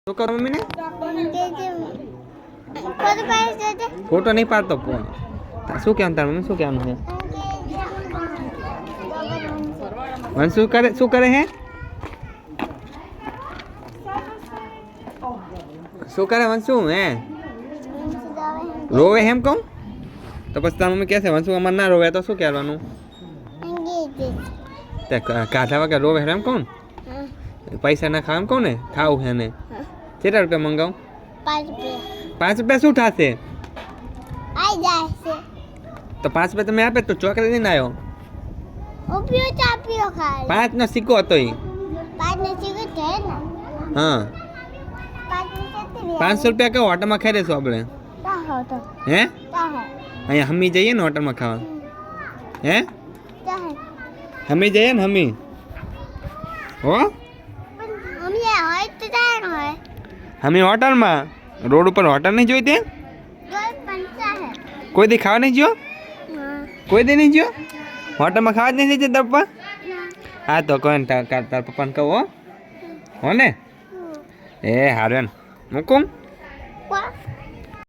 શું કરો મમ્મી ને ફોટો નહીં પાડતો ફોન શું કહેવાનું તાર મમ્મી શું કહેવાનું છે વંશુ કરે શું કરે હે શું કરે વંશુ હે રોવે એમ કહું તો પછી તાર મમ્મી કહેશે વંશુ અમારે ના રોવે તો શું કહેવાનું તે કાઢા વગર રોવે એમ કહું પૈસા ના ખાવ એમ કહું ને ખાવું હે ને કેટલા રૂપિયા મંગાવું 5 રૂપિયા શું થશે તો 5 રૂપિયા તમે આપે તો ચોકલેટ લઈને આવ્યો 5 નો સિક્કો હતો એ હા 500 રૂપિયા કે હોટલમાં ખાઈ રહીશું આપણે હે અહીંયા હમી જઈએ ને હોટલમાં ખાવા હે હમી જઈએ ને હમી હો હમી હોટલમાં રોડ ઉપર હોટલ નહીં જોઈ તે કોઈ દી ખાવા નહીં જો કોઈ દી નહીં જો હોટલમાં ખાવા જ નહીં જતી તાર પપ્પા હા તો કોઈ તાર પપ્પાને કહો હો ને એ હારું મૂકું